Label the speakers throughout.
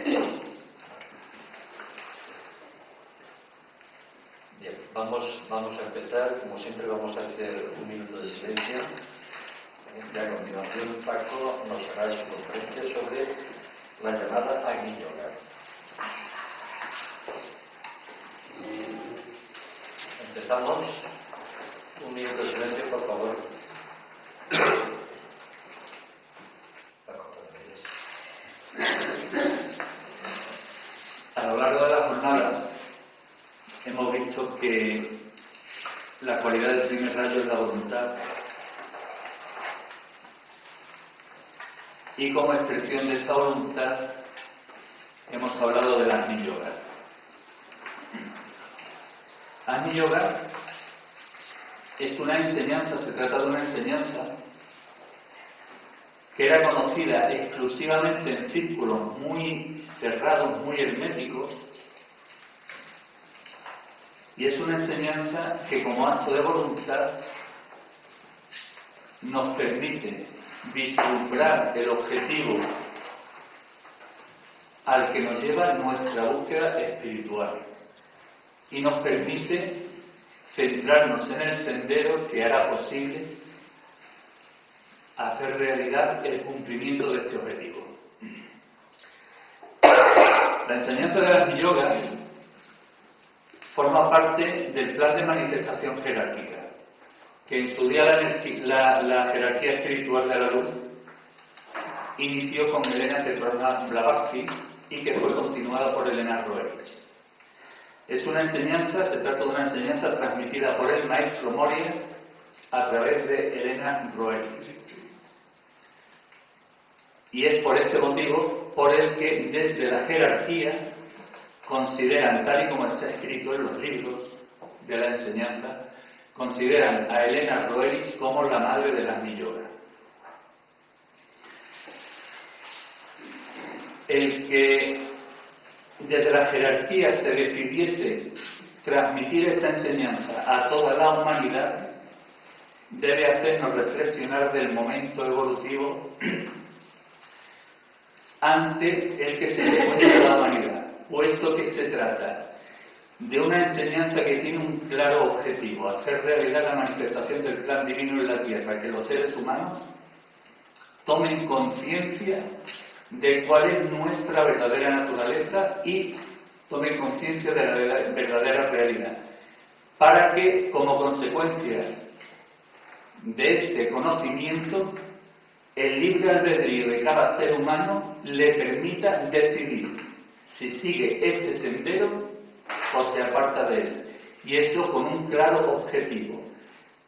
Speaker 1: Bien, vamos a empezar. Como siempre vamos a hacer un minuto de silencio. Y a continuación Paco nos hará su conferencia sobre la llamada Agni Yoga. Empezamos. Un minuto de silencio, por favor.
Speaker 2: A lo largo de la jornada hemos visto que la cualidad del primer rayo es la voluntad, y como expresión de esta voluntad hemos hablado del Agni Yoga. Agni Yoga es una enseñanza, se trata de una enseñanza que era conocida exclusivamente en círculos muy cerrados, muy herméticos, y es una enseñanza que como acto de voluntad nos permite vislumbrar el objetivo al que nos lleva nuestra búsqueda espiritual y nos permite centrarnos en el sendero que hará posible hacer realidad el cumplimiento de este objetivo. La enseñanza de las yogas forma parte del plan de manifestación jerárquica, que en su día la jerarquía espiritual de la luz inició con Elena Petrovna Blavatsky y que fue continuada por Elena Roerich. Es una enseñanza, se trata de una enseñanza transmitida por el maestro Moria a través de Elena Roerich. Y es por este motivo por el que desde la jerarquía consideran, tal y como está escrito en los libros de la enseñanza, consideran a Elena Roerich como la madre del Agni Yoga. El que desde la jerarquía se decidiese transmitir esta enseñanza a toda la humanidad debe hacernos reflexionar del momento evolutivo ante el que se encuentra la humanidad, puesto que se trata de una enseñanza que tiene un claro objetivo: hacer realidad la manifestación del plan divino en la tierra, que los seres humanos tomen conciencia de cuál es nuestra verdadera naturaleza y tomen conciencia de la verdadera realidad, para que como consecuencia de este conocimiento el libre albedrío de cada ser humano le permita decidir si sigue este sendero o se aparta de él. Y esto con un claro objetivo.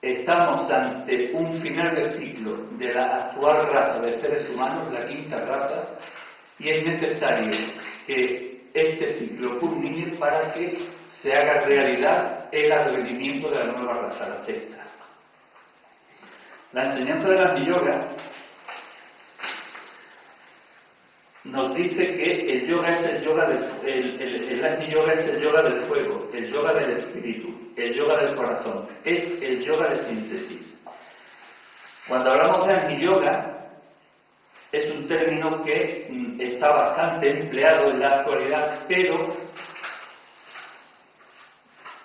Speaker 2: Estamos ante un final de ciclo de la actual raza de seres humanos, la quinta raza, y es necesario que este ciclo culmine para que se haga realidad el advenimiento de la nueva raza, la sexta. La enseñanza de la yoga nos dice que el yoga es el yoga el Agni Yoga es el yoga del fuego, el yoga del espíritu, el yoga del corazón, es el yoga de síntesis. Cuando hablamos de Agni Yoga, es un término que está bastante empleado en la actualidad, pero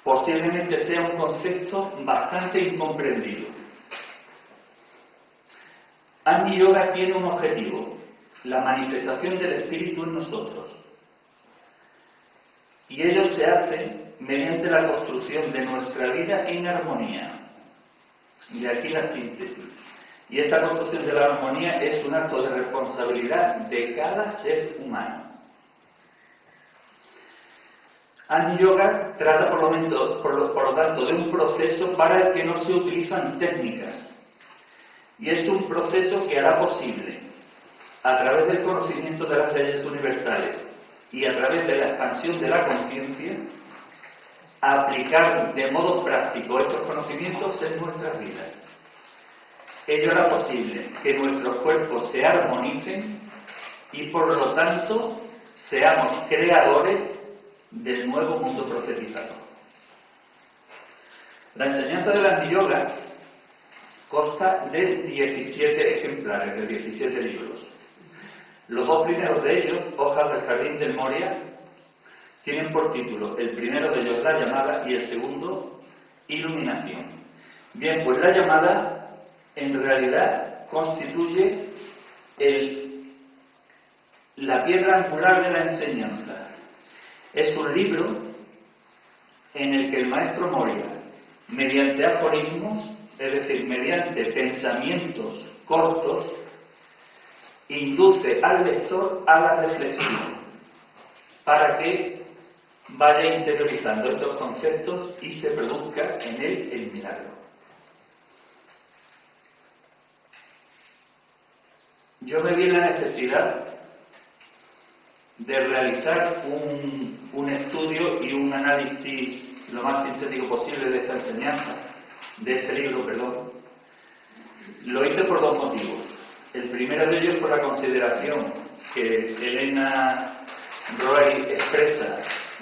Speaker 2: posiblemente sea un concepto bastante incomprendido. Agni Yoga tiene un objetivo: la manifestación del espíritu en nosotros, y ello se hace mediante la construcción de nuestra vida en armonía. De aquí la síntesis. Y esta construcción de la armonía es un acto de responsabilidad de cada ser humano. Agni Yoga trata por lo tanto de un proceso para el que no se utilizan técnicas, y es un proceso que hará posible, a través del conocimiento de las leyes universales y a través de la expansión de la conciencia, aplicar de modo práctico estos conocimientos en nuestras vidas. Ello hará posible que nuestros cuerpos se armonicen y por lo tanto seamos creadores del nuevo mundo profetizado. La enseñanza de la Agni Yoga consta de 17 ejemplares, de 17 libros. Los dos primeros de ellos, Hojas del Jardín del Moria, tienen por título, el primero de ellos La Llamada y el segundo Iluminación. Bien, pues La Llamada en realidad constituye la piedra angular de la enseñanza. Es un libro en el que el maestro Moria, mediante aforismos, es decir, mediante pensamientos cortos, induce al lector a la reflexión para que vaya interiorizando estos conceptos y se produzca en él el milagro. Yo me vi en la necesidad de realizar un estudio y un análisis lo más sintético posible de esta enseñanza, de este libro, perdón. Lo hice por dos motivos. El primero de ellos por la consideración que Elena Roy expresa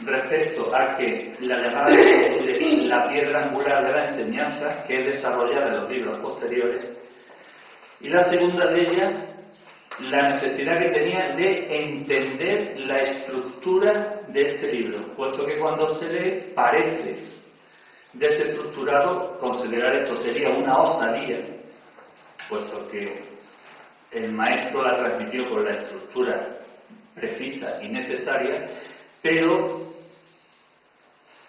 Speaker 2: respecto a que La Llamada constituye la piedra angular de la enseñanza, que es desarrollada en los libros posteriores, y la segunda de ellas, la necesidad que tenía de entender la estructura de este libro, puesto que cuando se lee parece desestructurado. Considerar esto sería una osadía, puesto que el maestro la transmitió con la estructura precisa y necesaria, pero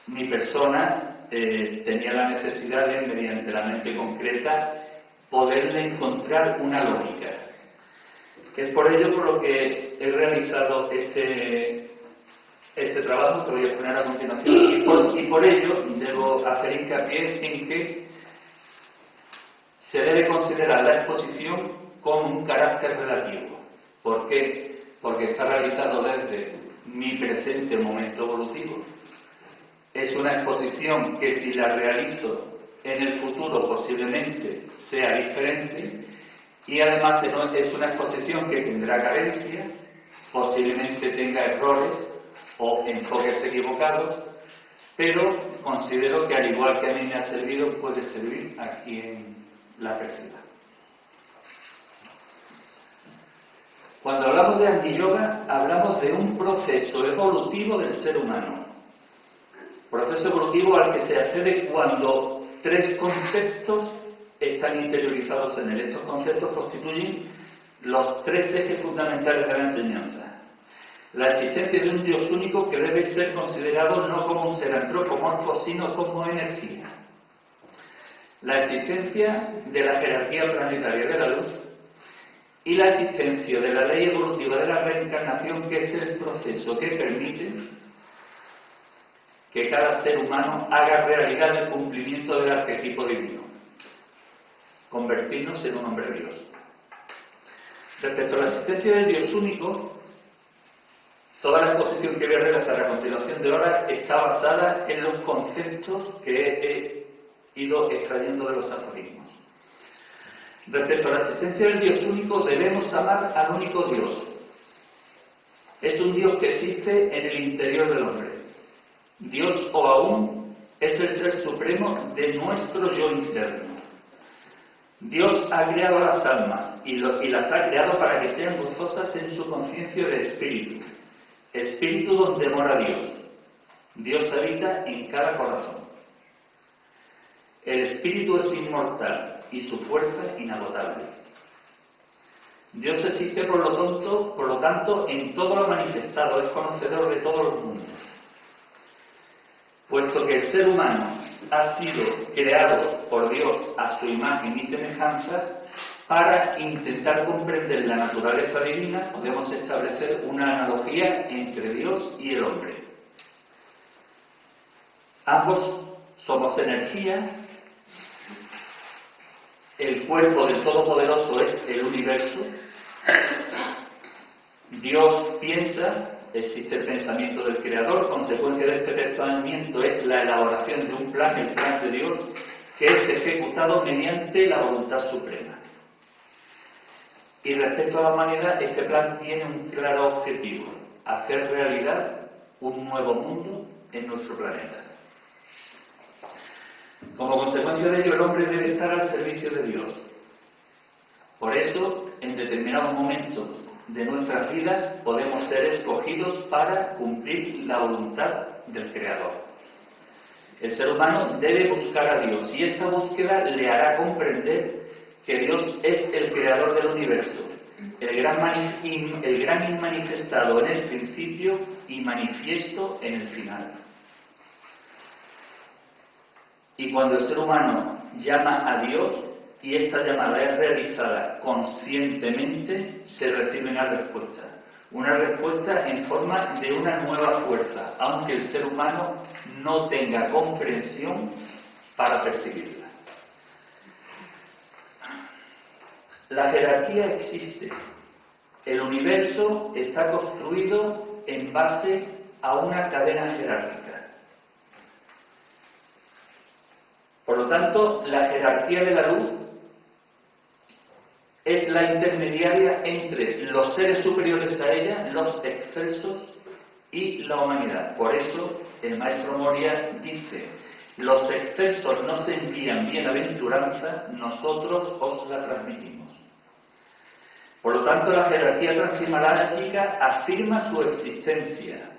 Speaker 2: mi persona tenía la necesidad de, mediante la mente concreta, poderle encontrar una lógica. Es por ello por lo que he realizado este trabajo que voy a exponer a continuación, y por ello debo hacer hincapié en que se debe considerar la exposición con un carácter relativo. ¿Por qué? Porque está realizado desde mi presente momento evolutivo. Es una exposición que si la realizo en el futuro posiblemente sea diferente, y además es una exposición que tendrá carencias, posiblemente tenga errores o enfoques equivocados, pero considero que al igual que a mí me ha servido, puede servir a quien la perciba. Cuando hablamos de Agni Yoga, hablamos de un proceso evolutivo del ser humano. Proceso evolutivo al que se accede cuando tres conceptos están interiorizados en él. Estos conceptos constituyen los tres ejes fundamentales de la enseñanza. La existencia de un Dios único que debe ser considerado no como un ser antropomorfo, sino como energía. La existencia de la jerarquía planetaria de la luz y la existencia de la ley evolutiva de la reencarnación, que es el proceso que permite que cada ser humano haga realidad el cumplimiento del arquetipo divino, convertirnos en un hombre Dios. Respecto a la existencia del Dios único, toda la exposición que voy a realizar a continuación de ahora está basada en los conceptos que he ido extrayendo de los aforismos. Respecto a la existencia del Dios único, debemos amar al único Dios. Es un Dios que existe en el interior del hombre. Dios, o aún, es el ser supremo de nuestro yo interno. Dios ha creado a las almas y las ha creado para que sean gozosas en su conciencia de espíritu. Espíritu donde mora Dios. Dios habita en cada corazón. El espíritu es inmortal y su fuerza inagotable. Dios existe por lo tanto en todo lo manifestado, es conocedor de todos los mundos. Puesto que el ser humano ha sido creado por Dios a su imagen y semejanza, para intentar comprender la naturaleza divina podemos establecer una analogía entre Dios y el hombre. Ambos somos energía. El cuerpo del Todopoderoso es el universo. Dios piensa, existe el pensamiento del Creador, consecuencia de este pensamiento es la elaboración de un plan, el plan de Dios, que es ejecutado mediante la voluntad suprema. Y respecto a la humanidad, este plan tiene un claro objetivo: hacer realidad un nuevo mundo en nuestro planeta. Como consecuencia de ello, el hombre debe estar al servicio de Dios. Por eso, en determinados momentos de nuestras vidas podemos ser escogidos para cumplir la voluntad del Creador. El ser humano debe buscar a Dios y esta búsqueda le hará comprender que Dios es el Creador del universo, el gran inmanifestado en el principio y manifiesto en el final. Y cuando el ser humano llama a Dios y esta llamada es realizada conscientemente, se recibe una respuesta en forma de una nueva fuerza, aunque el ser humano no tenga comprensión para percibirla. La jerarquía existe. El universo está construido en base a una cadena jerárquica. Por lo tanto, la jerarquía de la luz es la intermediaria entre los seres superiores a ella, los excelsos, y la humanidad. Por eso, el maestro Moria dice: los excelsos nos envían bienaventuranza, nosotros os la transmitimos. Por lo tanto, la jerarquía transhimalayica afirma su existencia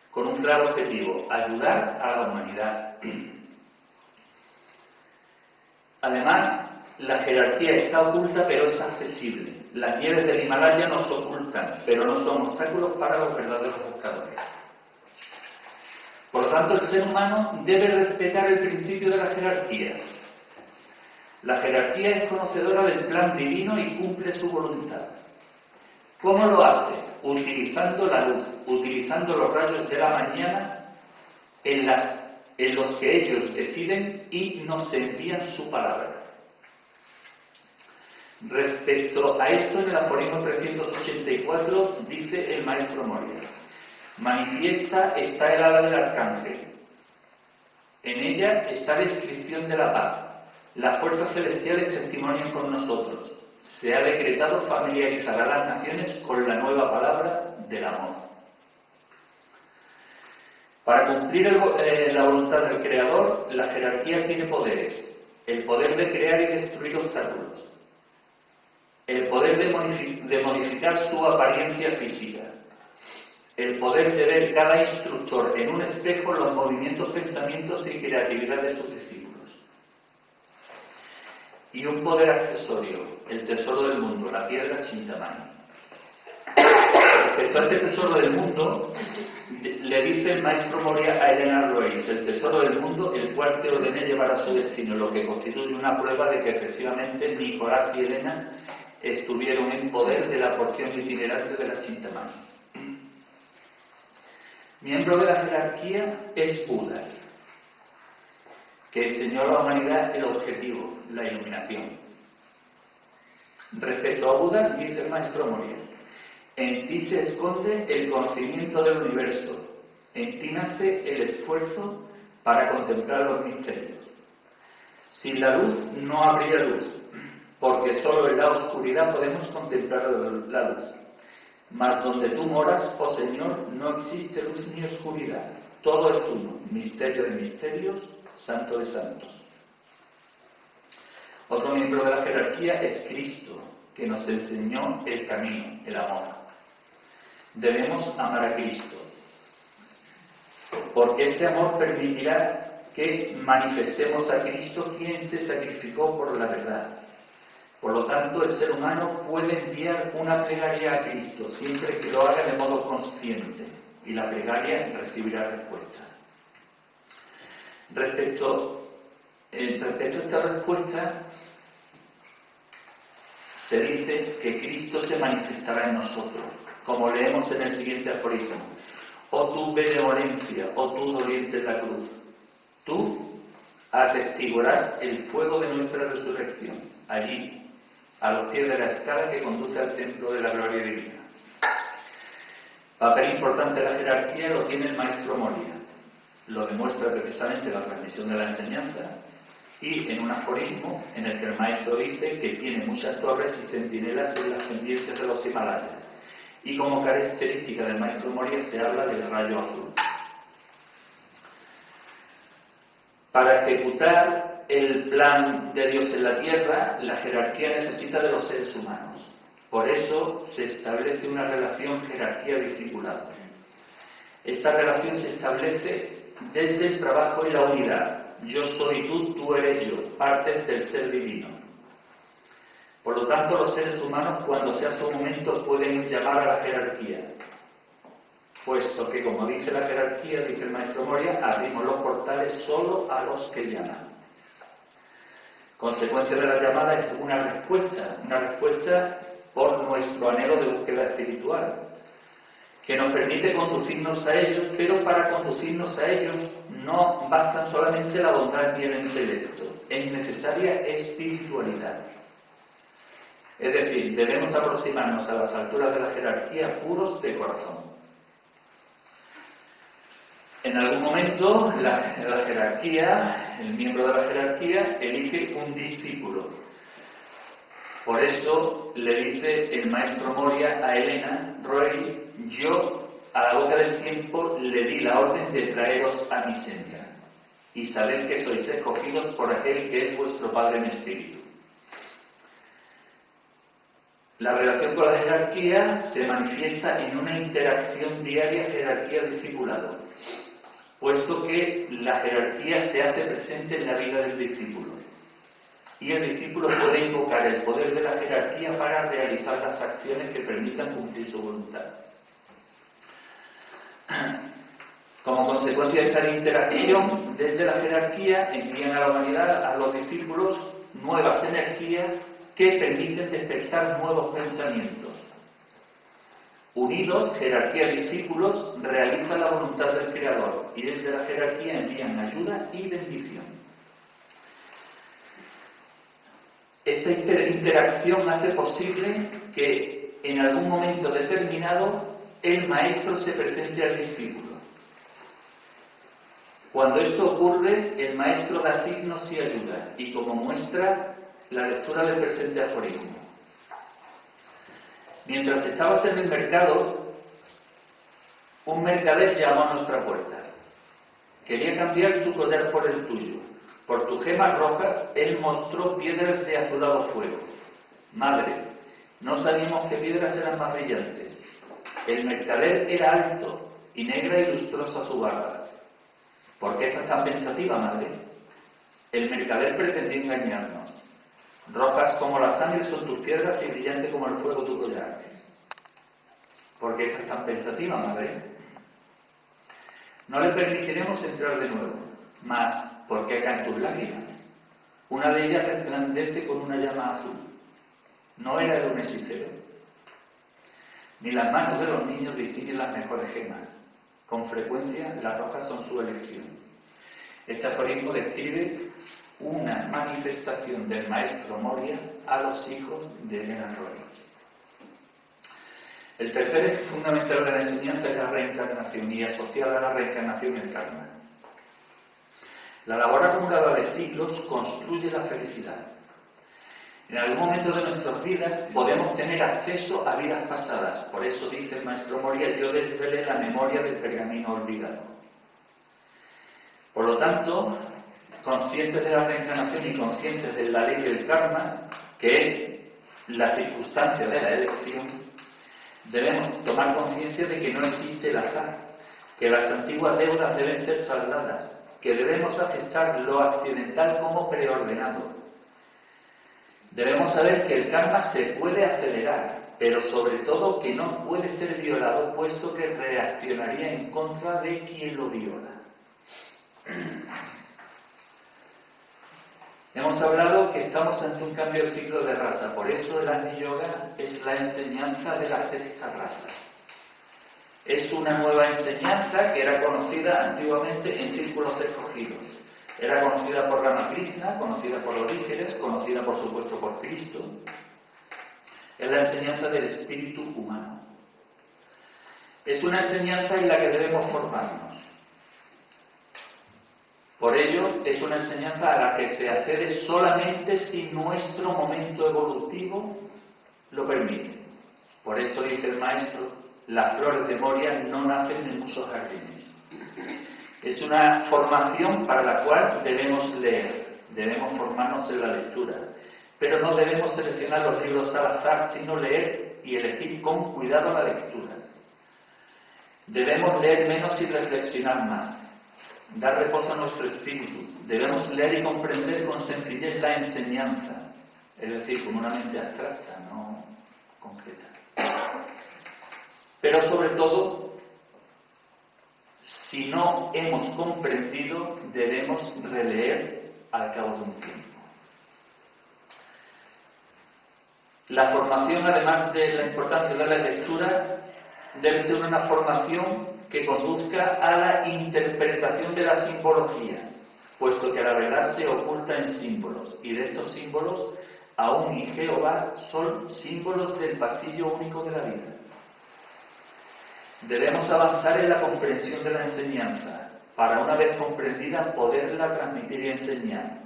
Speaker 2: con un claro objetivo: ayudar a la humanidad. Además, la jerarquía está oculta, pero es accesible. Las nieves del Himalaya nos ocultan, pero no son obstáculos para los verdaderos buscadores. Por lo tanto, el ser humano debe respetar el principio de la jerarquía. La jerarquía es conocedora del plan divino y cumple su voluntad. ¿Cómo lo hace? Utilizando la luz, utilizando los rayos de la mañana en los que ellos deciden y nos envían su palabra. Respecto a esto, en el aforismo 384 dice el maestro Moria: manifiesta está el ala del arcángel. En ella está la descripción de la paz. Las fuerzas celestiales testimonian con nosotros. Se ha decretado familiarizar a las naciones con la nueva palabra del amor. Para cumplir la voluntad del Creador, la jerarquía tiene poderes: el poder de crear y destruir obstáculos, el poder de modificar su apariencia física, el poder de ver cada instructor en un espejo los movimientos, pensamientos y creatividad de sus discípulos, y un poder accesorio: el tesoro del mundo, la piedra Chintamani. Respecto a este tesoro del mundo, le dice el maestro Moria a Elena Ruiz: el tesoro del mundo, el cual te ordené llevar a su destino, lo que constituye una prueba de que efectivamente Nicolás y Elena estuvieron en poder de la porción itinerante de la Chintamani. Miembro de la jerarquía es Buda, que enseñó a la humanidad el objetivo, la iluminación. Respecto a Buda, dice el maestro Moria: en ti se esconde el conocimiento del universo, en ti nace el esfuerzo para contemplar los misterios. Sin la luz no habría luz, porque solo en la oscuridad podemos contemplar la luz. Mas donde tú moras, oh Señor, no existe luz ni oscuridad. Todo es uno, misterio de misterios, santo de santos. Otro miembro de la jerarquía es Cristo, que nos enseñó el camino, el amor. Debemos amar a Cristo, porque este amor permitirá que manifestemos a Cristo, quien se sacrificó por la verdad. Por lo tanto, el ser humano puede enviar una plegaria a Cristo siempre que lo haga de modo consciente, y la plegaria recibirá respuesta. Respecto a esta respuesta, se dice que Cristo se manifestará en nosotros, como leemos en el siguiente aforismo: oh tu benevolencia, oh tú doliente de la cruz, tú atestiguarás el fuego de nuestra resurrección, allí, a los pies de la escala que conduce al templo de la gloria divina. Papel importante de la jerarquía lo tiene el maestro Moria. Lo demuestra precisamente la transmisión de la enseñanza, y en un aforismo en el que el maestro dice que tiene muchas torres y centinelas en las pendientes de los Himalayas, y como característica del maestro Moria se habla del rayo azul. Para ejecutar el plan de Dios en la tierra, la jerarquía necesita de los seres humanos. Por eso se establece una relación jerarquía-discipulado. Esta relación se establece desde el trabajo y la unidad. Yo soy tú, tú eres yo, partes del ser divino. Por lo tanto, los seres humanos, cuando sea su momento, pueden llamar a la jerarquía, puesto que, como dice la jerarquía, dice el maestro Moria, abrimos los portales solo a los que llaman. Consecuencia de la llamada es una respuesta por nuestro anhelo de búsqueda espiritual, que nos permite conducirnos a ellos, pero para conducirnos a ellos no bastan solamente la bondad y el intelecto, es necesaria espiritualidad. Es decir, debemos aproximarnos a las alturas de la jerarquía puros de corazón. En algún momento la jerarquía, el miembro de la jerarquía, elige un discípulo. Por eso le dice el maestro Moria a Elena Roeris: yo a la boca del tiempo le di la orden de traeros a mi senda, y sabed que sois escogidos por aquel que es vuestro Padre en espíritu. La relación con la jerarquía se manifiesta en una interacción diaria jerarquía-discipulado, puesto que la jerarquía se hace presente en la vida del discípulo, y el discípulo puede invocar el poder de la jerarquía para realizar las acciones que permitan cumplir su voluntad. Como consecuencia de esta interacción, desde la jerarquía envían a la humanidad, a los discípulos, nuevas energías que permiten despertar nuevos pensamientos. Unidos, jerarquía y discípulos realizan la voluntad del Creador, y desde la jerarquía envían ayuda y bendición. Esta interacción hace posible que en algún momento determinado el maestro se presente al discípulo. Cuando esto ocurre, el maestro da signos y ayuda, y como muestra la lectura del presente aforismo. Mientras estabas en el mercado, un mercader llamó a nuestra puerta. Quería cambiar su collar por el tuyo. Por tus gemas rojas, él mostró piedras de azulado fuego. Madre, no sabíamos qué piedras eran más brillantes. El mercader era alto y negra y lustrosa su barba. ¿Por qué estás tan pensativa, madre? El mercader pretendió engañarnos. Rojas como la sangre son tus piedras y brillante como el fuego tu collar. ¿Por qué estás tan pensativa, madre? No le permitiremos entrar de nuevo, mas ¿por qué caen tus lágrimas? Una de ellas resplandece con una llama azul. No era él un hechicero. Ni las manos de los niños distinguen las mejores gemas. Con frecuencia las rojas son su elección. Este aforismo describe una manifestación del maestro Moria a los hijos de Elena Roeris. El tercer eje fundamental de la enseñanza es la reencarnación, y asociada a la reencarnación el karma. La labor acumulada de siglos construye la felicidad. En algún momento de nuestras vidas podemos tener acceso a vidas pasadas. Por eso dice el maestro Moria: yo desvelé la memoria del pergamino olvidado. Por lo tanto, conscientes de la reencarnación y conscientes de la ley del karma, que es la circunstancia de la elección, debemos tomar conciencia de que no existe el azar, que las antiguas deudas deben ser saldadas, que debemos aceptar lo accidental como preordenado. Debemos saber que el karma se puede acelerar, pero sobre todo que no puede ser violado, puesto que reaccionaría en contra de quien lo viola. Hemos hablado que estamos ante un cambio de ciclo de raza, por eso el Agni-yoga es la enseñanza de la sexta raza. Es una nueva enseñanza que era conocida antiguamente en círculos escogidos. Era conocida por Ramakrishna, conocida por Orígenes, conocida por supuesto por Cristo. Es la enseñanza del espíritu humano. Es una enseñanza en la que debemos formarnos. Por ello, es una enseñanza a la que se accede solamente si nuestro momento evolutivo lo permite. Por eso dice el maestro: las flores de Moria no nacen en muchos jardines. Es una formación para la cual debemos leer, debemos formarnos en la lectura, pero no debemos seleccionar los libros al azar, sino leer y elegir con cuidado la lectura. Debemos leer menos y reflexionar más, dar reposo a nuestro espíritu. Debemos leer y comprender con sencillez la enseñanza, es decir, con una mente abstracta, no concreta. Pero sobre todo, si no hemos comprendido, debemos releer al cabo de un tiempo. La formación, además de la importancia de la lectura, debe ser una formación que conduzca a la interpretación de la simbología, puesto que la verdad se oculta en símbolos, y de estos símbolos, aún y Jehová son símbolos del pasillo único de la vida. Debemos avanzar en la comprensión de la enseñanza, para una vez comprendida poderla transmitir y enseñar.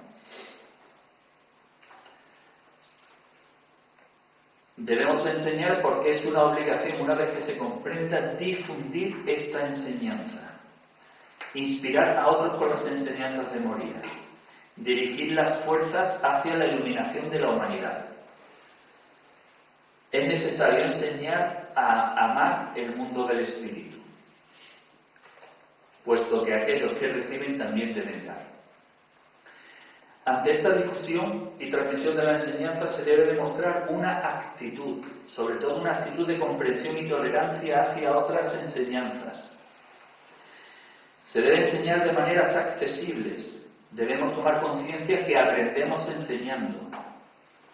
Speaker 2: Debemos enseñar porque es una obligación, una vez que se comprenda, difundir esta enseñanza, inspirar a otros con las enseñanzas de Moria, dirigir las fuerzas hacia la iluminación de la humanidad. Es necesario enseñar a amar el mundo del espíritu, puesto que aquellos que reciben también deben dar. Ante esta difusión y transmisión de la enseñanza se debe demostrar una actitud, sobre todo una actitud de comprensión y tolerancia hacia otras enseñanzas. Se debe enseñar de maneras accesibles. Debemos tomar conciencia que aprendemos enseñando,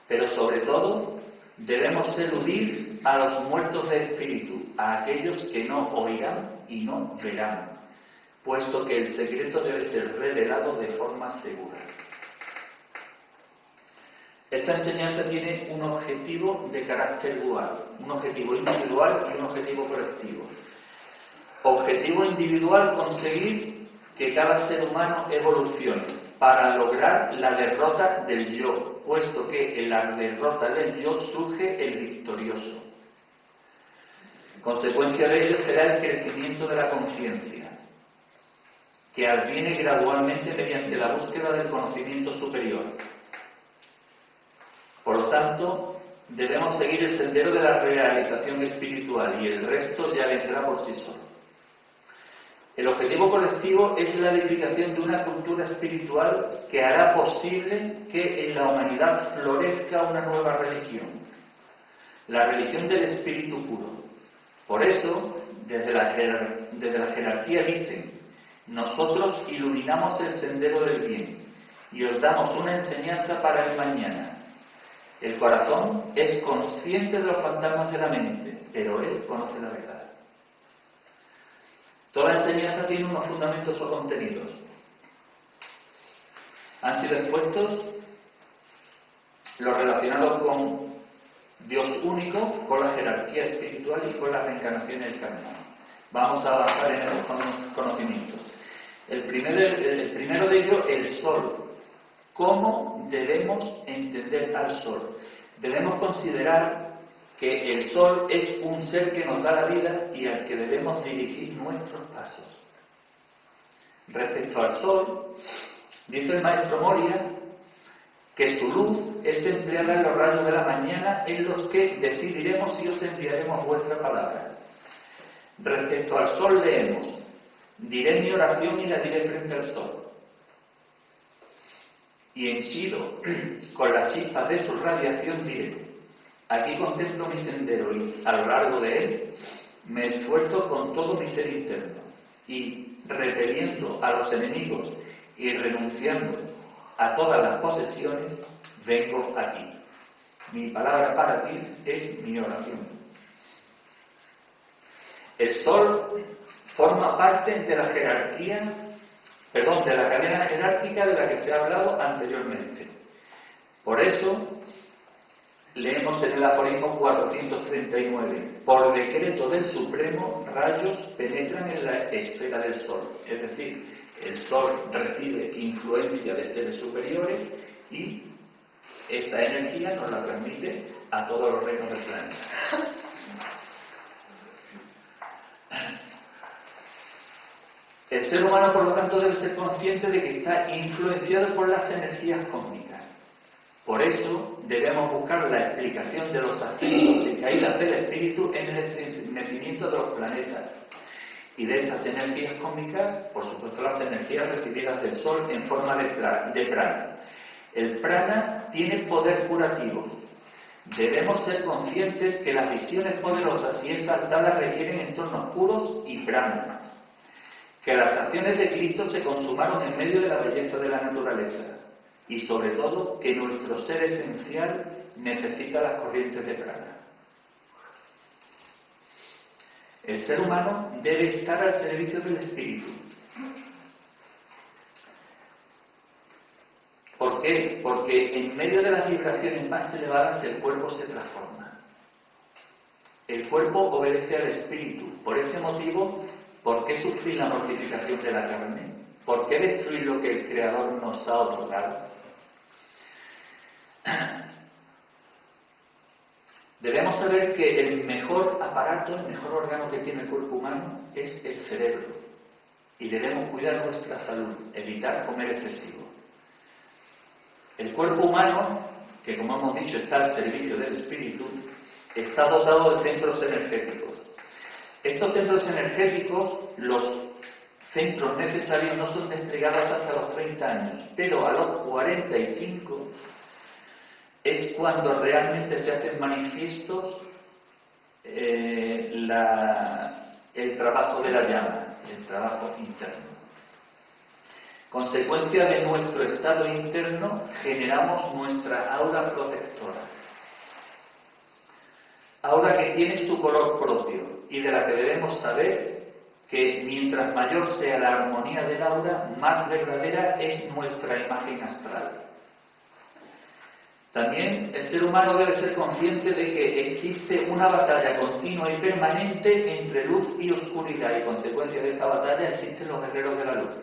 Speaker 2: pero sobre todo debemos eludir a los muertos de espíritu, a aquellos que no oirán y no verán, puesto que el secreto debe ser revelado de forma segura. Esta enseñanza tiene un objetivo de carácter dual, un objetivo individual y un objetivo colectivo. Objetivo individual: conseguir que cada ser humano evolucione para lograr la derrota del yo, puesto que en la derrota del yo surge el victorioso. Consecuencia de ello será el crecimiento de la conciencia, que adviene gradualmente mediante la búsqueda del conocimiento superior. Por lo tanto, debemos seguir el sendero de la realización espiritual y el resto ya vendrá por sí solo. El objetivo colectivo es la edificación de una cultura espiritual que hará posible que en la humanidad florezca una nueva religión, la religión del espíritu puro. Por eso, desde la jerarquía dicen: nosotros iluminamos el sendero del bien y os damos una enseñanza para el mañana. El corazón es consciente de los fantasmas de la mente, pero él conoce la verdad. Toda enseñanza tiene unos fundamentos o contenidos. Han sido expuestos los relacionados con Dios único, con la jerarquía espiritual y con la reencarnación y el karma. Vamos a avanzar en esos conocimientos. El primero de ellos, el sol. ¿Cómo debemos entender al sol? Debemos considerar que el sol es un ser que nos da la vida y al que debemos dirigir nuestros pasos. Respecto al sol, dice el maestro Moria que su luz es empleada en los rayos de la mañana, en los que decidiremos si os enviaremos vuestra palabra. Respecto al sol leemos: diré mi oración y la diré frente al sol. Y henchido con las chispas de su radiación diré: aquí contemplo mi sendero y a lo largo de él me esfuerzo con todo mi ser interno, y repeliendo a los enemigos y renunciando a todas las posesiones, vengo aquí. Mi palabra para ti es mi oración. El sol forma parte de la de la cadena jerárquica de la que se ha hablado anteriormente. Por eso, leemos en el aforismo 439: por decreto del Supremo, rayos penetran en la esfera del Sol. Es decir, el Sol recibe influencia de seres superiores y esa energía nos la transmite a todos los reinos del planeta. El ser humano, por lo tanto, debe ser consciente de que está influenciado por las energías cósmicas. Por Por eso debemos buscar la explicación de los ascensos y caídas del espíritu en el estremecimiento de los planetas. Y de estas energías cósmicas, por supuesto, las energías recibidas del Sol en forma de prana. El prana tiene poder curativo. Debemos ser conscientes que las visiones poderosas y exaltadas requieren entornos puros y prana. Que las acciones de Cristo se consumaron en medio de la belleza de la naturaleza. Y sobre todo, que nuestro ser esencial necesita las corrientes de prana. El ser humano debe estar al servicio del espíritu. ¿Por qué? Porque en medio de las vibraciones más elevadas el cuerpo se transforma. El cuerpo obedece al espíritu. Por este motivo, ¿por qué sufrir la mortificación de la carne? ¿Por qué destruir lo que el Creador nos ha otorgado? Debemos saber que el mejor aparato, el mejor órgano que tiene el cuerpo humano es el cerebro. Y debemos cuidar nuestra salud, evitar comer excesivo. El cuerpo humano, que como hemos dicho está al servicio del espíritu, está dotado de centros energéticos. Estos centros energéticos, los centros necesarios, no son desplegados hasta los 30 años, pero a los 45 es cuando realmente se hacen manifiestos el trabajo de la llama, el trabajo interno. Consecuencia de nuestro estado interno, generamos nuestra aura protectora. Aura que tiene su color propio y de la que debemos saber que mientras mayor sea la armonía del aura, más verdadera es nuestra imagen astral. También el ser humano debe ser consciente de que existe una batalla continua y permanente entre luz y oscuridad, y consecuencia de esta batalla existen los guerreros de la luz.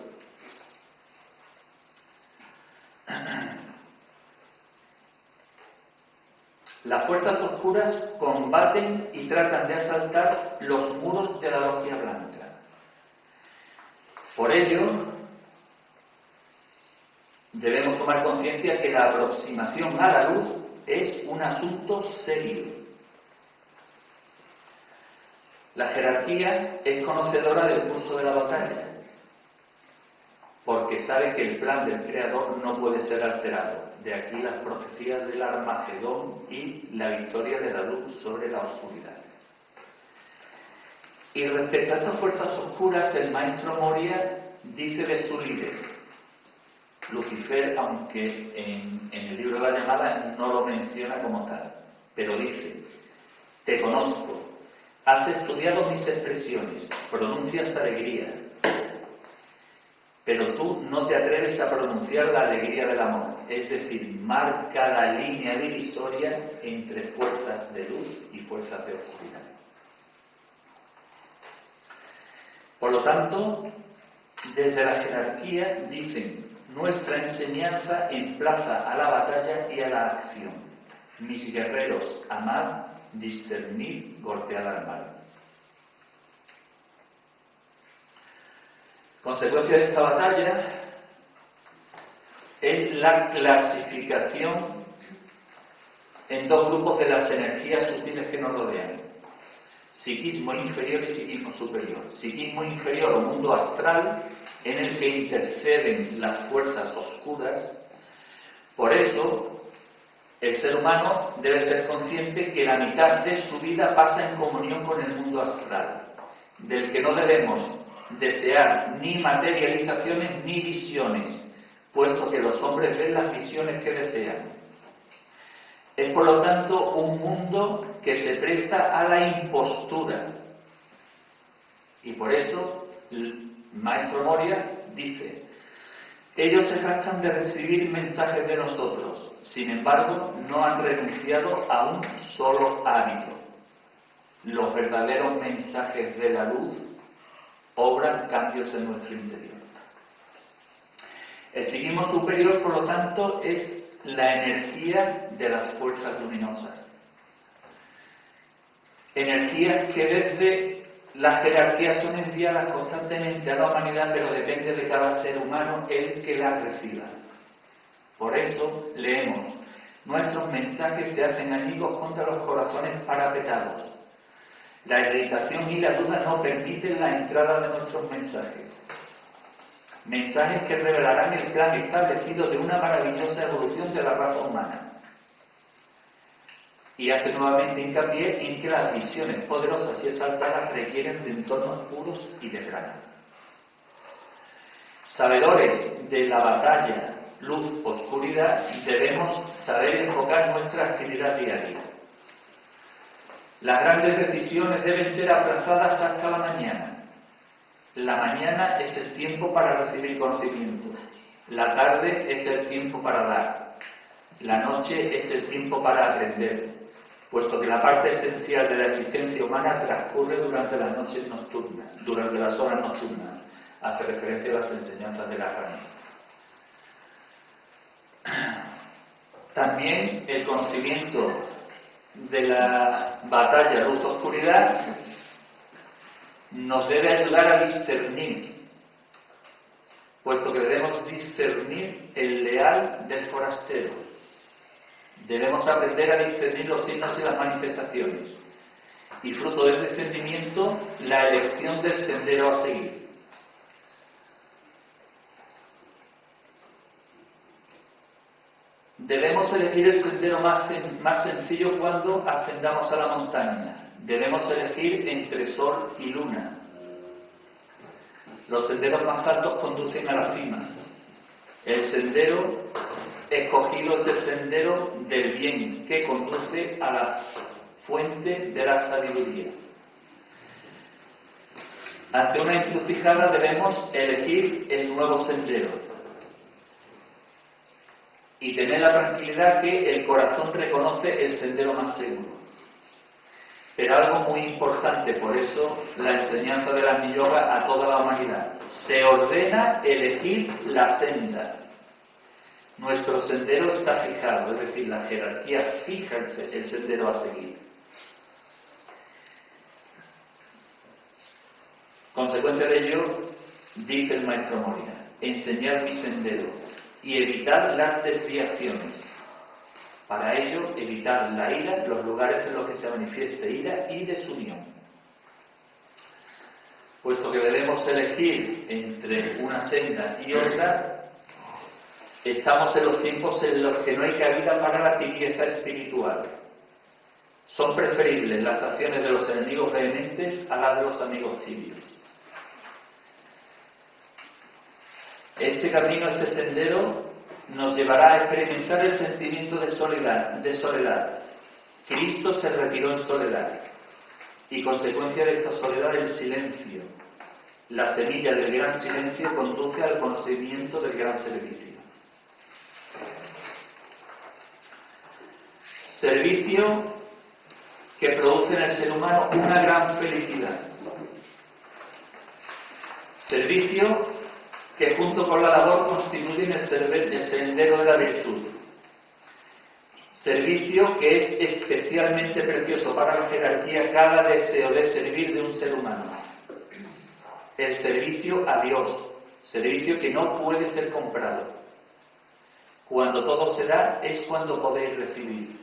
Speaker 2: Las fuerzas oscuras combaten y tratan de asaltar los muros de la logia blanca. Por ello, debemos tomar conciencia que la aproximación a la luz es un asunto serio. La jerarquía es conocedora del curso de la batalla, porque sabe que el plan del Creador no puede ser alterado. De aquí las profecías del Armagedón y la victoria de la luz sobre la oscuridad. Y respecto a estas fuerzas oscuras, el maestro Moria dice de su líder, Lucifer, aunque en el libro de la llamada no lo menciona como tal, pero dice: te conozco, has estudiado mis expresiones, pronuncias alegría, pero tú no te atreves a pronunciar la alegría del amor, es decir, marca la línea divisoria entre fuerzas de luz y fuerzas de oscuridad. Por lo tanto, desde la jerarquía dicen: nuestra enseñanza emplaza a la batalla y a la acción. Mis guerreros, amad, discernid, golpead al mal. Consecuencia de esta batalla es la clasificación en dos grupos de las energías sutiles que nos rodean: psiquismo inferior y psiquismo superior. Psiquismo inferior o mundo astral, en el que interceden las fuerzas oscuras. Por eso, el ser humano debe ser consciente que la mitad de su vida pasa en comunión con el mundo astral, del que no debemos desear ni materializaciones ni visiones, puesto que los hombres ven las visiones que desean. Es por lo tanto un mundo que se presta a la impostura. Y por eso el maestro Moria dice: ellos se jactan de recibir mensajes de nosotros, sin embargo no han renunciado a un solo hábito. Los verdaderos mensajes de la luz obran cambios en nuestro interior. El psiquismo superior, por lo tanto, es la energía de las fuerzas luminosas. Energías que desde las jerarquías son enviadas constantemente a la humanidad, pero depende de cada ser humano el que las reciba. Por eso leemos: nuestros mensajes se hacen añicos contra los corazones parapetados. La irritación y la duda no permiten la entrada de nuestros mensajes. Mensajes que revelarán el plan establecido de una maravillosa evolución de la raza humana. Y hace nuevamente hincapié en que las visiones poderosas y exaltadas requieren de entornos puros y de grano. Sabedores de la batalla luz-oscuridad, debemos saber enfocar nuestra actividad diaria. Las grandes decisiones deben ser aplazadas hasta la mañana. La mañana es el tiempo para recibir conocimiento. La tarde es el tiempo para dar. La noche es el tiempo para aprender, puesto que la parte esencial de la existencia humana transcurre durante las noches nocturnas, durante las horas nocturnas. Hace referencia a las enseñanzas de la rama. También el conocimiento de la batalla luz-oscuridad nos debe ayudar a discernir, puesto que debemos discernir el leal del forastero. Debemos aprender a discernir los signos y las manifestaciones, y fruto del discernimiento, la elección del sendero a seguir. Debemos elegir el sendero más sencillo cuando ascendamos a la montaña. Debemos elegir entre sol y luna. Los senderos más altos conducen a la cima. El sendero escogido es el sendero del bien, que conduce a la fuente de la sabiduría. Ante una encrucijada debemos elegir el nuevo sendero y tener la tranquilidad que el corazón reconoce el sendero más seguro. Pero algo muy importante, por eso la enseñanza de la Agni Yoga a toda la humanidad: se ordena elegir la senda. Nuestro sendero está fijado, es decir, la jerarquía fija el sendero a seguir. Consecuencia de ello, dice el maestro Moria: enseñad mi sendero y evitad las desviaciones. Para ello, evitar la ira, los lugares en los que se manifieste ira y desunión. Puesto que debemos elegir entre una senda y otra, estamos en los tiempos en los que no hay cabida para la tibieza espiritual. Son preferibles las acciones de los enemigos vehementes a las de los amigos tibios. Este camino, este sendero, nos llevará a experimentar el sentimiento de soledad. Cristo se retiró en soledad, y consecuencia de esta soledad, el silencio. La semilla del gran silencio conduce al conocimiento del gran servicio. Servicio que produce en el ser humano una gran felicidad. Servicio que junto con la labor constituyen el sendero de la virtud. Servicio que es especialmente precioso para la jerarquía cada deseo de servir de un ser humano. El servicio a Dios, servicio que no puede ser comprado. Cuando todo se da es cuando podéis recibir.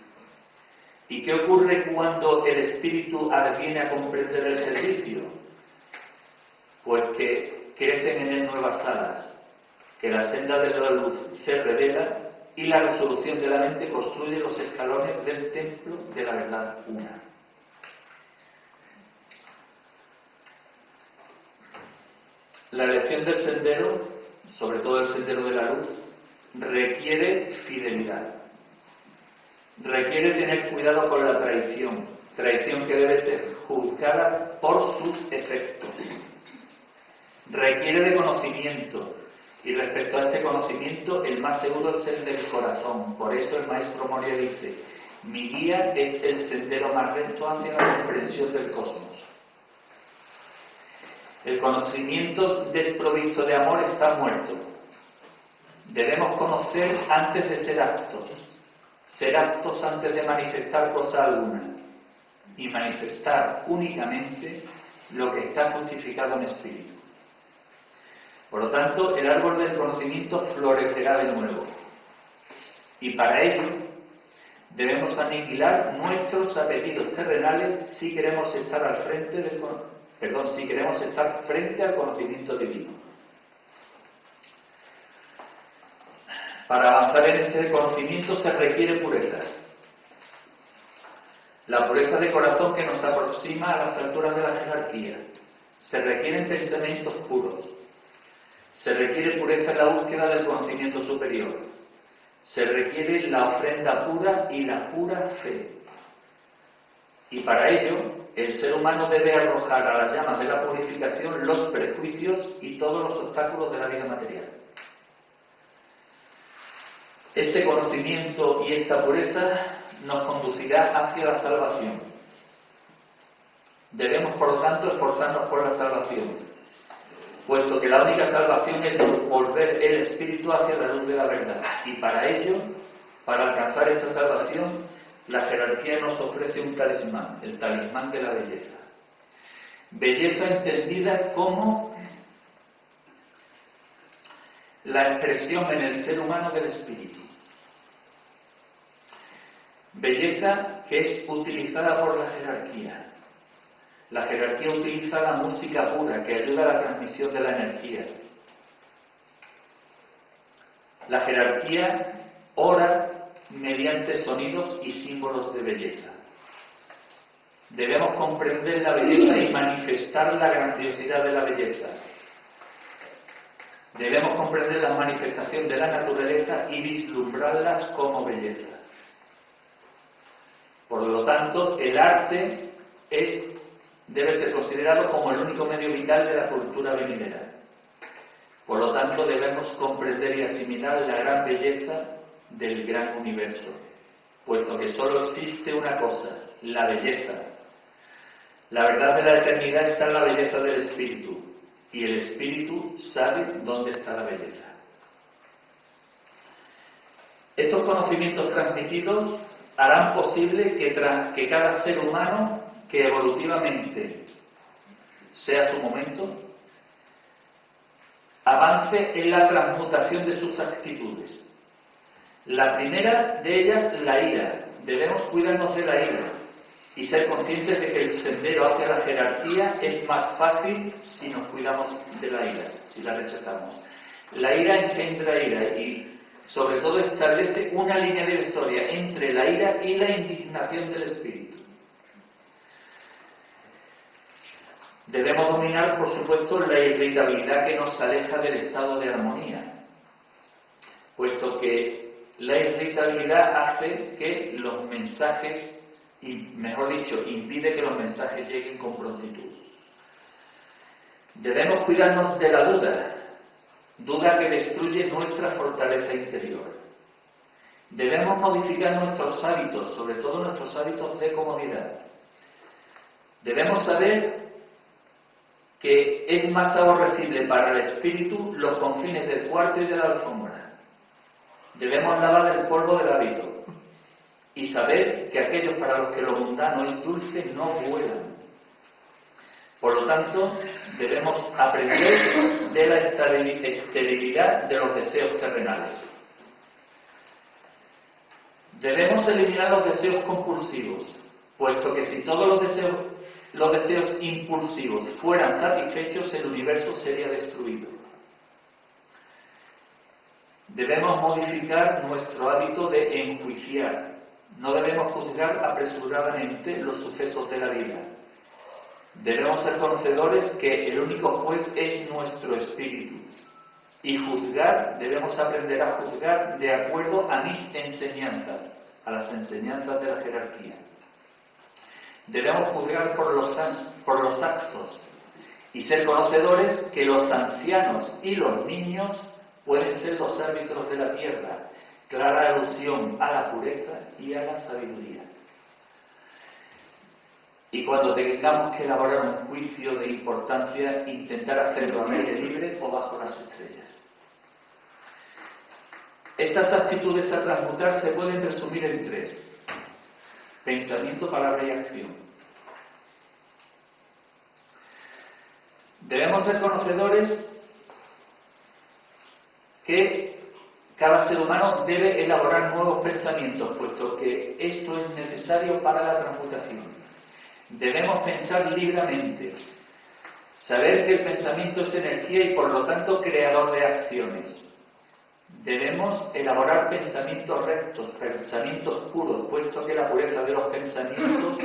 Speaker 2: ¿Y qué ocurre cuando el espíritu adviene a comprender el servicio? Pues que crecen en él nuevas alas, que la senda de la luz se revela y la resolución de la mente construye los escalones del templo de la verdad una. La elección del sendero, sobre todo el sendero de la luz, requiere fidelidad. Requiere tener cuidado con la traición que debe ser juzgada por sus efectos. Requiere de conocimiento, y respecto a este conocimiento, el más seguro es el del corazón. Por eso el maestro Moria dice: mi guía es el sendero más recto hacia la comprensión del cosmos. El conocimiento desprovisto de amor está muerto. Debemos conocer antes de ser aptos antes de manifestar cosa alguna, y manifestar únicamente lo que está justificado en espíritu. Por lo tanto, el árbol del conocimiento florecerá de nuevo. Y para ello, Debemos aniquilar nuestros apetitos terrenales si queremos estar si queremos estar frente al conocimiento divino. Para avanzar en este conocimiento se requiere pureza. La pureza de corazón que nos aproxima a las alturas de la jerarquía. Se requieren pensamientos puros. Se requiere pureza en la búsqueda del conocimiento superior. Se requiere la ofrenda pura y la pura fe. Y para ello, el ser humano debe arrojar a las llamas de la purificación los prejuicios y todos los obstáculos de la vida material. Este conocimiento y esta pureza nos conducirá hacia la salvación. Debemos, por lo tanto, esforzarnos por la salvación, puesto que la única salvación es volver el espíritu hacia la luz de la verdad. Y para ello, para alcanzar esta salvación, la jerarquía nos ofrece un talismán, el talismán de la belleza. Belleza entendida como la expresión en el ser humano del espíritu. Belleza que es utilizada por la jerarquía. La jerarquía utiliza la música pura que ayuda a la transmisión de la energía. La jerarquía ora mediante sonidos y símbolos de belleza. Debemos comprender la belleza y manifestar la grandiosidad de la belleza. Debemos comprender la manifestación de la naturaleza y vislumbrarlas como belleza. Por lo tanto, el arte debe ser considerado como el único medio vital de la cultura venidera. Por lo tanto, debemos comprender y asimilar la gran belleza del gran universo, puesto que solo existe una cosa, la belleza. La verdad de la eternidad está en la belleza del espíritu, y el espíritu sabe dónde está la belleza. Estos conocimientos transmitidos harán posible que cada ser humano, que evolutivamente sea su momento, avance en la transmutación de sus actitudes. La primera de ellas, la ira. Debemos cuidarnos de la ira y ser conscientes de que el sendero hacia la jerarquía es más fácil si nos cuidamos de la ira, si la rechazamos. La ira engendra ira y sobre todo establece una línea divisoria entre la ira y la indignación del espíritu. Debemos dominar, por supuesto, la irritabilidad que nos aleja del estado de armonía, puesto que la irritabilidad hace que los mensajes, y mejor dicho, impide que los mensajes lleguen con prontitud. Debemos cuidarnos de la duda que destruye nuestra fortaleza interior. Debemos modificar nuestros hábitos, sobre todo nuestros hábitos de comodidad. Debemos saber que es más aborrecible para el espíritu los confines del cuarto y de la alfombra. Debemos lavar el polvo del hábito y saber que aquellos para los que lo mundano es dulce no vuelan. Por lo tanto, debemos aprender de la esterilidad de los deseos terrenales. Debemos eliminar los deseos compulsivos, puesto que si todos los deseos impulsivos fueran satisfechos, el universo sería destruido. Debemos modificar nuestro hábito de enjuiciar. No debemos juzgar apresuradamente los sucesos de la vida. Debemos ser conocedores que el único juez es nuestro espíritu. Y debemos aprender a juzgar de acuerdo a mis enseñanzas, a las enseñanzas de la jerarquía. Debemos juzgar por los actos y ser conocedores que los ancianos y los niños pueden ser los árbitros de la tierra, clara alusión a la pureza y a la sabiduría. Y cuando tengamos que elaborar un juicio de importancia, intentar hacerlo al aire libre o bajo las estrellas. Estas actitudes a transmutar se pueden resumir en 3: pensamiento, palabra y acción. Debemos ser conocedores que cada ser humano debe elaborar nuevos pensamientos, puesto que esto es necesario para la transmutación. Debemos pensar libremente, saber que el pensamiento es energía y por lo tanto creador de acciones. Debemos elaborar pensamientos rectos, pensamientos puros, puesto que la pureza de los pensamientos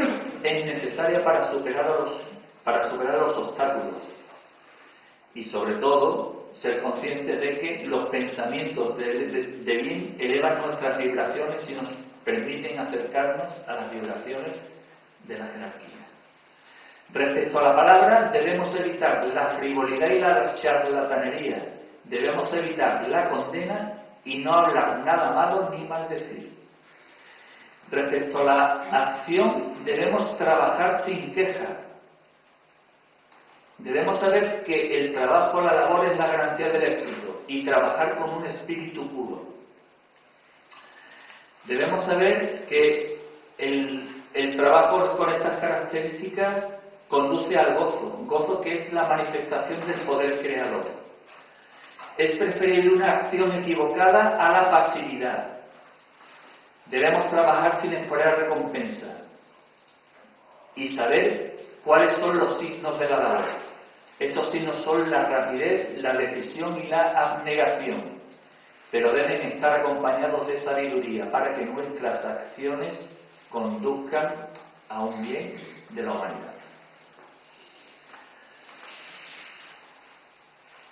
Speaker 2: es necesaria para superar los obstáculos. Y sobre todo, ser conscientes de que los pensamientos de bien elevan nuestras vibraciones y nos permiten acercarnos a las vibraciones de la jerarquía. Respecto a la palabra, debemos evitar la frivolidad y la charlatanería. Debemos evitar la condena y no hablar nada malo ni maldecir. Respecto a la acción, debemos trabajar sin queja. Debemos saber que el trabajo, la labor es la garantía del éxito y trabajar con un espíritu puro. Debemos saber que el trabajo con estas características conduce al gozo que es la manifestación del poder creador. Es preferible una acción equivocada a la pasividad. Debemos trabajar sin esperar recompensa y saber cuáles son los signos de la labor. Estos signos son la rapidez, la decisión y la abnegación, pero deben estar acompañados de sabiduría para que nuestras acciones conduzcan a un bien de la humanidad.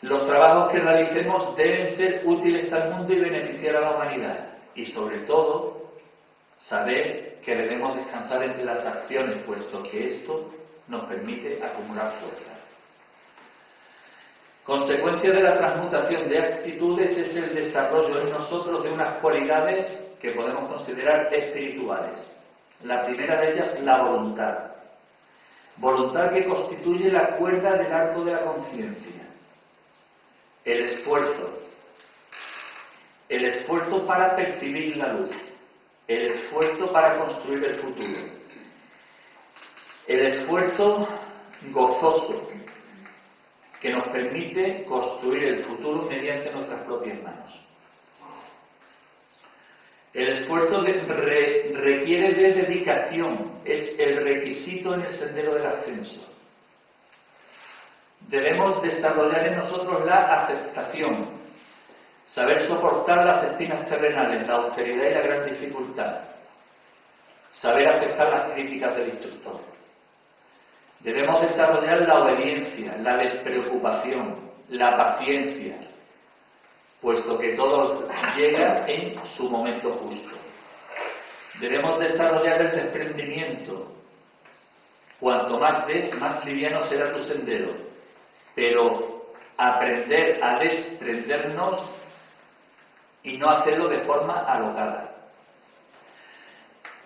Speaker 2: Los trabajos que realicemos deben ser útiles al mundo y beneficiar a la humanidad. Y sobre todo, saber que debemos descansar entre las acciones, puesto que esto nos permite acumular fuerza. Consecuencia de la transmutación de actitudes es el desarrollo en nosotros de unas cualidades que podemos considerar espirituales. La primera de ellas, la voluntad. Voluntad que constituye la cuerda del arco de la conciencia. El esfuerzo para percibir la luz, el esfuerzo para construir el futuro, el esfuerzo gozoso que nos permite construir el futuro mediante nuestras propias manos. El esfuerzo requiere de dedicación, es el requisito en el sendero del ascenso. Debemos desarrollar en nosotros la aceptación, saber soportar las espinas terrenales, la austeridad y la gran dificultad, saber aceptar las críticas del instructor. Debemos desarrollar la obediencia, la despreocupación, la paciencia, puesto que todo llega en su momento justo. Debemos desarrollar el desprendimiento. Cuanto más des, más liviano será tu sendero. Pero aprender a desprendernos y no hacerlo de forma alocada.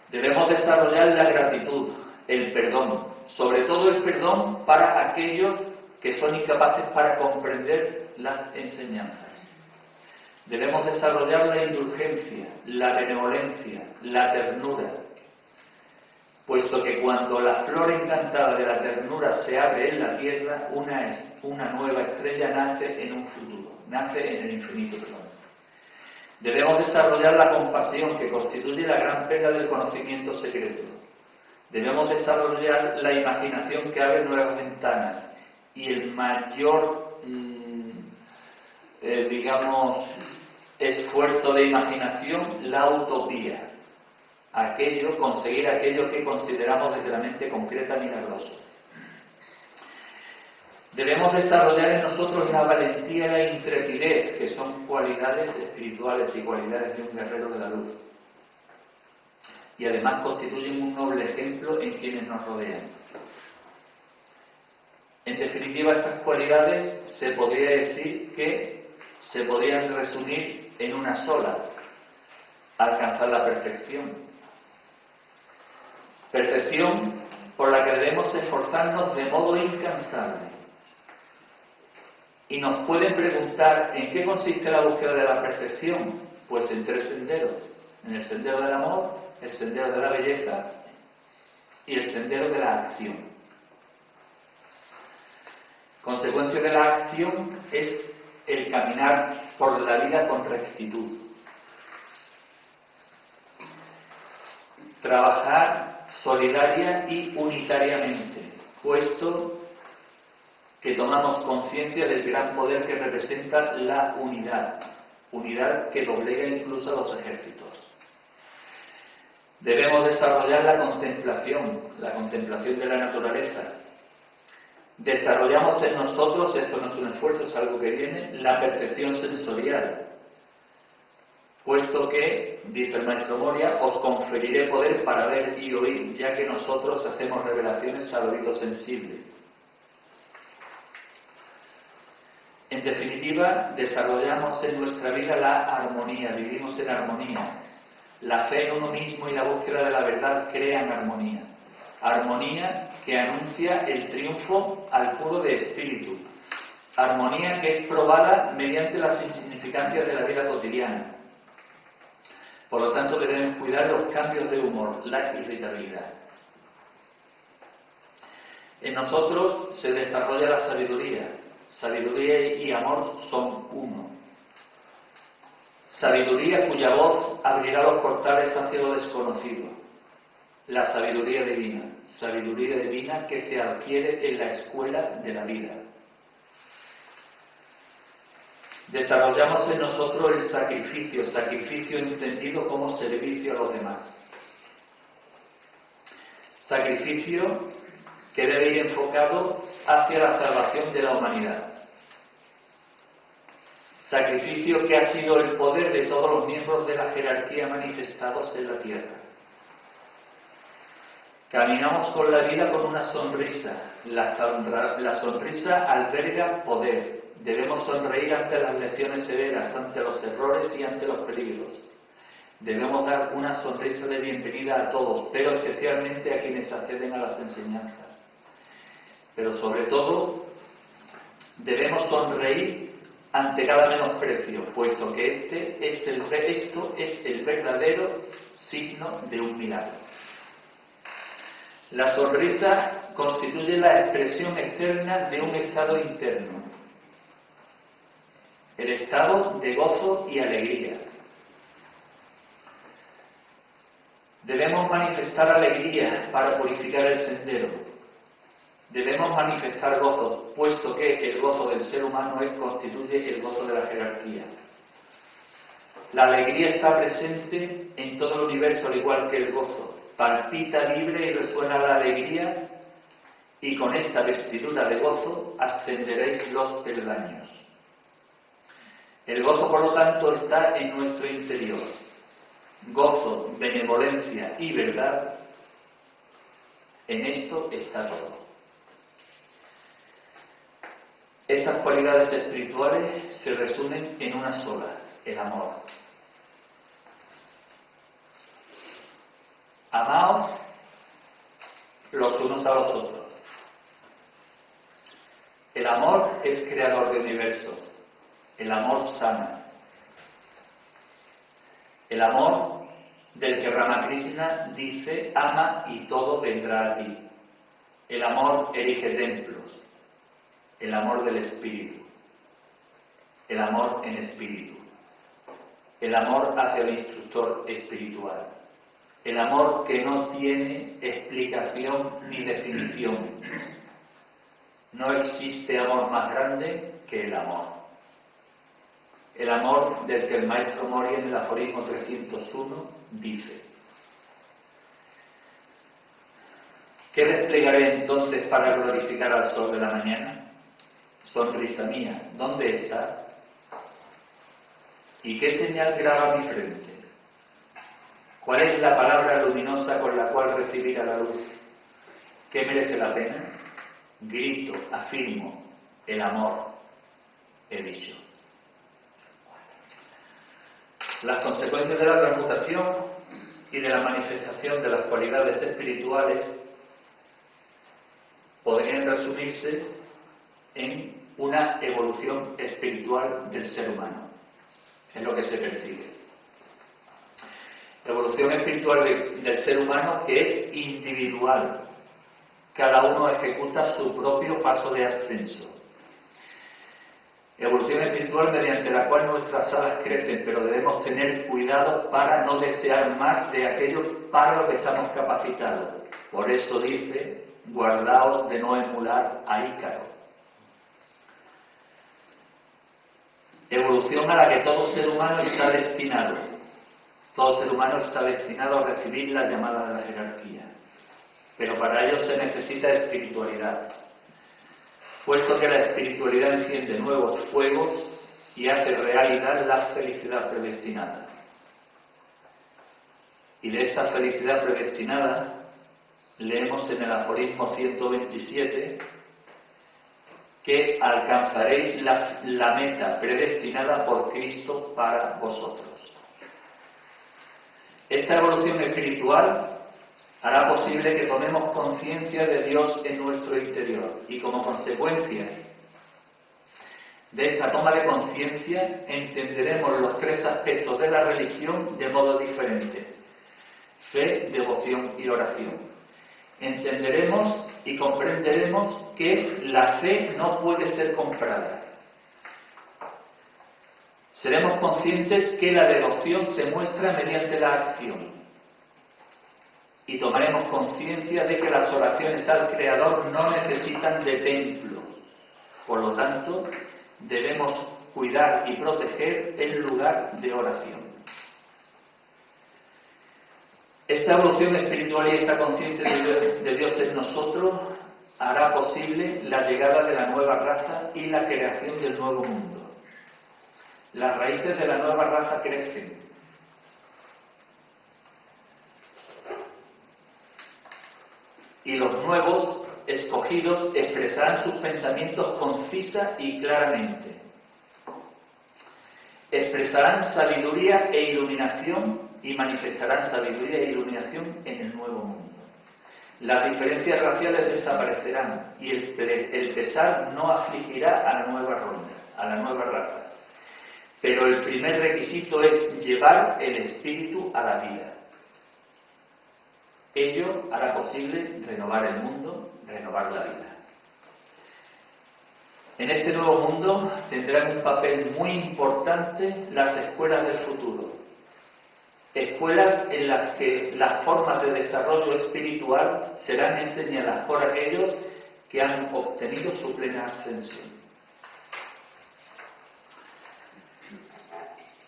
Speaker 2: Debemos desarrollar la gratitud, el perdón, sobre todo el perdón para aquellos que son incapaces para comprender las enseñanzas. Debemos desarrollar la indulgencia, la benevolencia, la ternura, puesto que cuando la flor encantada de la ternura se abre en la tierra, una nueva estrella nace en un futuro, nace en el infinito, perdón. Debemos desarrollar la compasión, que constituye la gran pega del conocimiento secreto. Debemos desarrollar la imaginación, que abre nuevas ventanas, y el mayor, esfuerzo de imaginación, la utopía. Conseguir aquello que consideramos desde la mente concreta milagroso. Debemos desarrollar en nosotros la valentía y la intrepidez, que son cualidades espirituales y cualidades de un guerrero de la luz. Y además constituyen un noble ejemplo en quienes nos rodean. En definitiva, estas cualidades se podría decir que se podrían resumir en una sola: alcanzar la perfección. Perfección por la que debemos esforzarnos de modo incansable. Y nos pueden preguntar ¿en qué consiste la búsqueda de la perfección? Pues en 3 senderos: en el sendero del amor, el sendero de la belleza y el sendero de la acción. Consecuencia de la acción es el caminar por la vida con rectitud. Trabajar solidaria y unitariamente, puesto que tomamos conciencia del gran poder que representa la unidad que doblega incluso a los ejércitos. Debemos desarrollar la contemplación de la naturaleza. Desarrollamos en nosotros, esto no es un esfuerzo, es algo que viene, la percepción sensorial, puesto que, dice el maestro Moria, os conferiré poder para ver y oír, ya que nosotros hacemos revelaciones al oído sensible. En definitiva, desarrollamos en nuestra vida la armonía, vivimos en armonía. La fe en uno mismo y la búsqueda de la verdad crean armonía. Armonía que anuncia el triunfo al puro de espíritu. Armonía que es probada mediante las insignificancias de la vida cotidiana. Por lo tanto, debemos cuidar los cambios de humor, la irritabilidad. En nosotros se desarrolla la sabiduría. Sabiduría y amor son uno. Sabiduría cuya voz abrirá los portales hacia lo desconocido. La sabiduría divina que se adquiere en la escuela de la vida. Desarrollamos en nosotros el sacrificio entendido como servicio a los demás. Sacrificio que debe ir enfocado hacia la salvación de la humanidad. Sacrificio que ha sido el poder de todos los miembros de la jerarquía manifestados en la tierra. Caminamos con la vida con una sonrisa. La sonrisa alberga poder. Debemos sonreír ante las lecciones severas, ante los errores y ante los peligros. Debemos dar una sonrisa de bienvenida a todos, pero especialmente a quienes acceden a las enseñanzas. Pero sobre todo, debemos sonreír ante cada menosprecio, puesto que esto es el verdadero signo de un milagro. La sonrisa constituye la expresión externa de un estado interno, el estado de gozo y alegría. Debemos manifestar alegría para purificar el sendero. Debemos manifestar gozo, puesto que el gozo del ser humano constituye el gozo de la jerarquía. La alegría está presente en todo el universo, al igual que el gozo. Palpita libre y resuena la alegría, y con esta vestidura de gozo ascenderéis los peldaños. El gozo, por lo tanto, está en nuestro interior. Gozo, benevolencia y verdad, en esto está todo. Estas cualidades espirituales se resumen en una sola, el amor. Amaos los unos a los otros. El amor es creador de universos. El amor sana. El amor del que Ramakrishna dice: ama y todo vendrá a ti. El amor erige templos. El amor del espíritu. El amor en espíritu. El amor hacia el instructor espiritual. El amor que no tiene explicación ni definición. No existe amor más grande que el amor. El amor del que el maestro Moria en el aforismo 301 dice: ¿qué desplegaré entonces para glorificar al sol de la mañana? Sonrisa mía, ¿dónde estás? ¿Y qué señal graba mi frente? ¿Cuál es la palabra luminosa con la cual recibir a la luz? ¿Qué merece la pena? Grito, afirmo, el amor, he dicho. Las consecuencias de la transmutación y de la manifestación de las cualidades espirituales podrían resumirse en una evolución espiritual del ser humano. Es lo que se percibe. Evolución espiritual del ser humano que es individual. Cada uno ejecuta su propio paso de ascenso. Evolución espiritual mediante la cual nuestras alas crecen, pero debemos tener cuidado para no desear más de aquello para lo que estamos capacitados. Por eso dice, guardaos de no emular a Ícaro. Evolución a la que todo ser humano está destinado. Todo ser humano está destinado a recibir la llamada de la jerarquía. Pero para ello se necesita espiritualidad, puesto que la espiritualidad enciende nuevos fuegos y hace realidad la felicidad predestinada. Y de esta felicidad predestinada leemos en el aforismo 127 que alcanzaréis la meta predestinada por Cristo para vosotros. Esta evolución espiritual hará posible que tomemos conciencia de Dios en nuestro interior y como consecuencia de esta toma de conciencia entenderemos los tres aspectos de la religión de modo diferente: fe, devoción y oración. Entenderemos y comprenderemos que la fe no puede ser comprada. Seremos conscientes que la devoción se muestra mediante la acción. Y tomaremos conciencia de que las oraciones al Creador no necesitan de templo. Por lo tanto, debemos cuidar y proteger el lugar de oración. Esta evolución espiritual y esta conciencia de Dios en nosotros hará posible la llegada de la nueva raza y la creación del nuevo mundo. Las raíces de la nueva raza crecen. Y los nuevos escogidos expresarán sus pensamientos concisa y claramente. Expresarán sabiduría e iluminación y manifestarán sabiduría e iluminación en el nuevo mundo. Las diferencias raciales desaparecerán y el pesar no afligirá a la nueva ronda, a la nueva raza. Pero el primer requisito es llevar el espíritu a la vida. Ello hará posible renovar el mundo, renovar la vida. En este nuevo mundo tendrán un papel muy importante las escuelas del futuro. Escuelas en las que las formas de desarrollo espiritual serán enseñadas por aquellos que han obtenido su plena ascensión.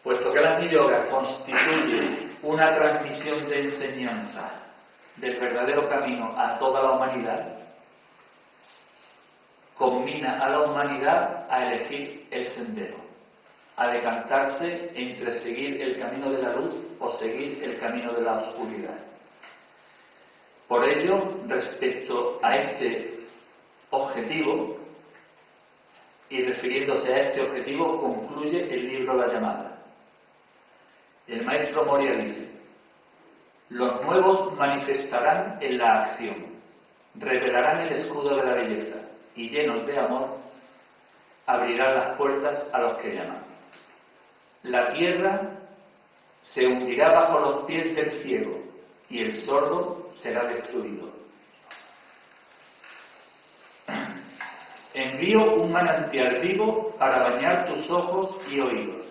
Speaker 2: Puesto que la yoga constituye una transmisión de enseñanza del verdadero camino a toda la humanidad, conmina a la humanidad a elegir el sendero, a decantarse entre seguir el camino de la luz o seguir el camino de la oscuridad. Por ello, respecto a este objetivo, y refiriéndose a este objetivo, concluye el libro La Llamada. El maestro Moria dice: los nuevos manifestarán en la acción, revelarán el escudo de la belleza y llenos de amor abrirán las puertas a los que llaman. La tierra se hundirá bajo los pies del ciego y el sordo será destruido. Envío un manantial vivo para bañar tus ojos y oídos,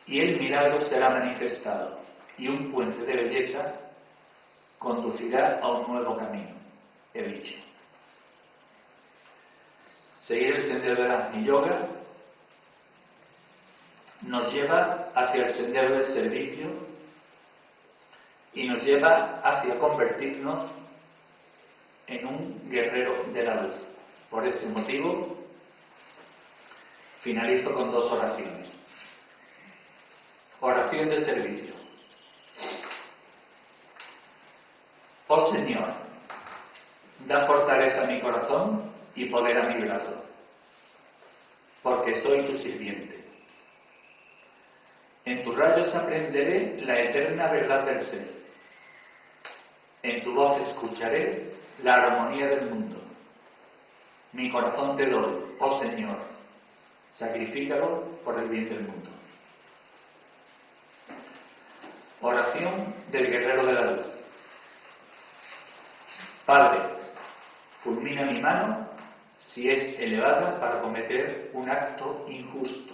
Speaker 2: y el milagro será manifestado, y un puente de belleza conducirá a un nuevo camino. He dicho. Seguir el sendero de la Agni Yoga nos lleva hacia el sendero del servicio y nos lleva hacia convertirnos en un guerrero de la luz. Por este motivo, finalizo con dos oraciones. Oración de servicio. Oh Señor, da fortaleza a mi corazón y poder a mi brazo, porque soy tu sirviente. En tus rayos aprenderé la eterna verdad del ser. En tu voz escucharé la armonía del mundo. Mi corazón te doy, oh Señor, sacrifícalo por el bien del mundo. Oración del guerrero de la luz. Padre, fulmina mi mano si es elevada para cometer un acto injusto.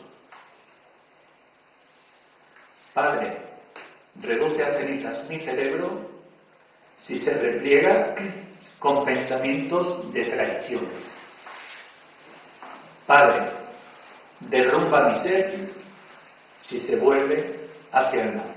Speaker 2: Padre, reduce a cenizas mi cerebro si se repliega con pensamientos de traición. Padre, derrumba mi ser si se vuelve hacia el mal.